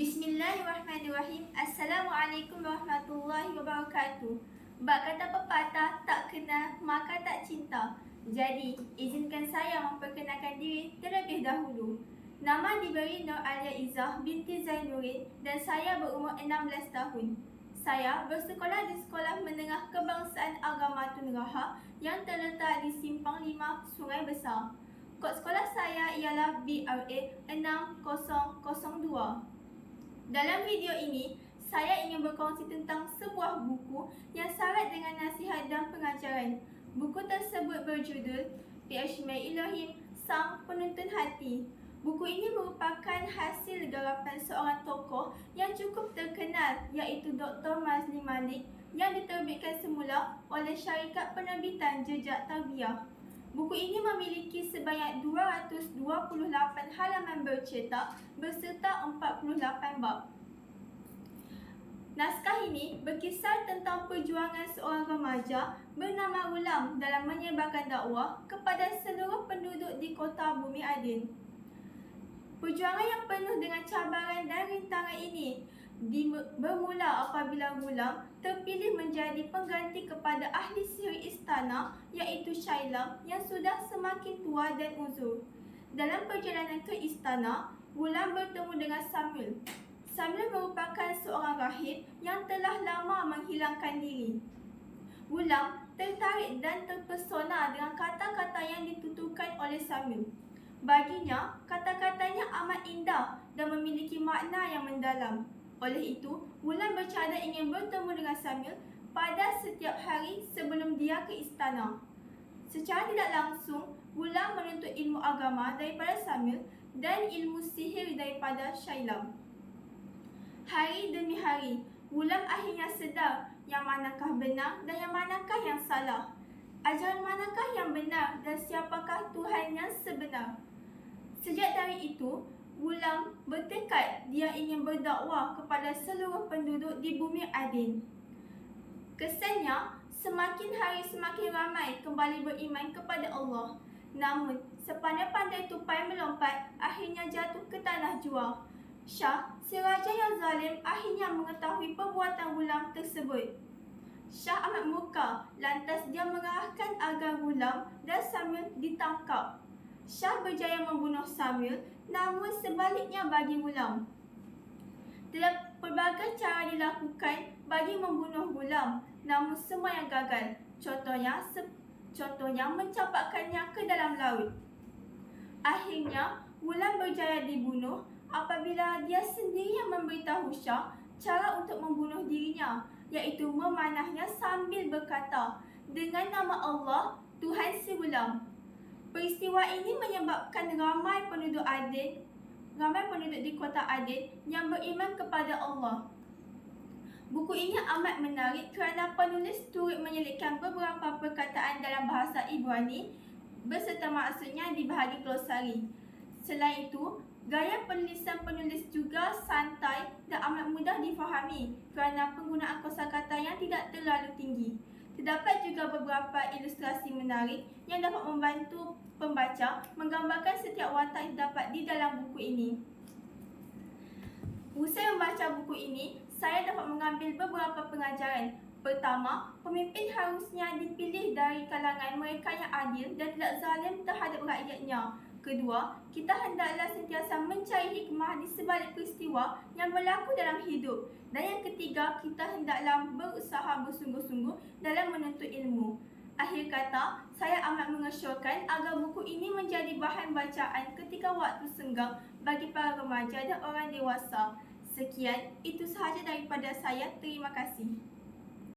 Bismillahirrahmanirrahim. Assalamualaikum warahmatullahi wabarakatuh. Bak kata pepatah, tak kenal maka tak cinta. Jadi, izinkan saya memperkenalkan diri terlebih dahulu. Nama diberi Nur Alia Izzah binti Zainuddin dan saya berumur 16 tahun. Saya bersekolah di Sekolah Menengah Kebangsaan Agama Tun Raha yang terletak di Simpang 5, Sungai Besar. Kod sekolah saya ialah BRA 6002. Dalam video ini, saya ingin berkongsi tentang sebuah buku yang syarat dengan nasihat dan pengajaran. Buku tersebut berjudul Bismillahirrahmanirrahim, Sang Penuntun Hati. Buku ini merupakan hasil garapan seorang tokoh yang cukup terkenal, iaitu Dr. Mazli Malik, yang diterbitkan semula oleh Syarikat Penerbitan Jejak Tarbiyah. Buku ini memiliki sebanyak 228 halaman bercetak berserta 48 bab. Naskah ini berkisar tentang perjuangan seorang remaja bernama Ghulam dalam menyebarkan dakwah kepada seluruh penduduk di kota Bumi Adin. Perjuangan yang penuh dengan cabaran dan rintangan ini bermula apabila Ghulam terpilih menjadi pengganti kepada ahli sihir istana, iaitu Shailam, yang sudah semakin tua dan uzur. Dalam perjalanan ke istana, Ghulam bertemu dengan Samil. Samil merupakan seorang rahib yang telah lama menghilangkan diri. Ghulam tertarik dan terpesona dengan kata-kata yang dituturkan oleh Samil. Baginya, kata-katanya amat indah dan memiliki makna yang mendalam. Oleh itu, Ghulam bercadang ingin bertemu dengan Samil pada setiap hari sebelum dia ke istana. Secara tidak langsung, Ghulam menuntut ilmu agama daripada Samil dan ilmu sihir daripada Shailam. Hari demi hari, Ghulam akhirnya sedar yang manakah benar dan yang manakah yang salah. Ajaran manakah yang benar dan siapakah Tuhan yang sebenar. Sejak dari itu, Ghulam bertekad dia ingin berdakwah kepada seluruh penduduk di Bumi Adin. Kesannya, semakin hari semakin ramai kembali beriman kepada Allah. Namun, sepandai-pandai tupai melompat, akhirnya jatuh ke tanah jua. Shah, si raja yang zalim, akhirnya mengetahui perbuatan Ghulam tersebut. Shah amat murka, lantas dia mengarahkan agar Ghulam dan Samil ditangkap. Shah berjaya membunuh Samil, namun sebaliknya bagi Ghulam. Pelbagai cara dilakukan bagi membunuh Ghulam, namun semua yang gagal. Contohnya mencampakkannya ke dalam laut. Akhirnya, Ghulam berjaya dibunuh apabila dia sendiri yang memberitahu Shah cara untuk membunuh dirinya, iaitu memanahnya sambil berkata, "Dengan nama Allah, Tuhan si Ghulam." Peristiwa ini menyebabkan ramai penduduk di kota Adin yang beriman kepada Allah. Buku ini amat menarik kerana penulis turut menyelitkan beberapa perkataan dalam bahasa Ibrani beserta maksudnya di bahagi glosari. Selain itu, gaya penulisan penulis juga santai dan amat mudah difahami kerana penggunaan kosakata yang tidak terlalu tinggi. Terdapat juga beberapa ilustrasi menarik yang dapat membantu pembaca menggambarkan setiap watak yang terdapat di dalam buku ini. Usai membaca buku ini, saya dapat mengambil beberapa pengajaran. Pertama, pemimpin harusnya dipilih dari kalangan mereka yang adil dan tidak zalim terhadap rakyatnya. Kedua, kita hendaklah sentiasa mencari hikmah di sebalik peristiwa yang berlaku dalam hidup. Dan yang ketiga, kita hendaklah berusaha bersungguh-sungguh dalam menuntut ilmu. Akhir kata, saya amat mengesyorkan agar buku ini menjadi bahan bacaan ketika waktu senggang bagi para remaja dan orang dewasa. Sekian, itu sahaja daripada saya. Terima kasih.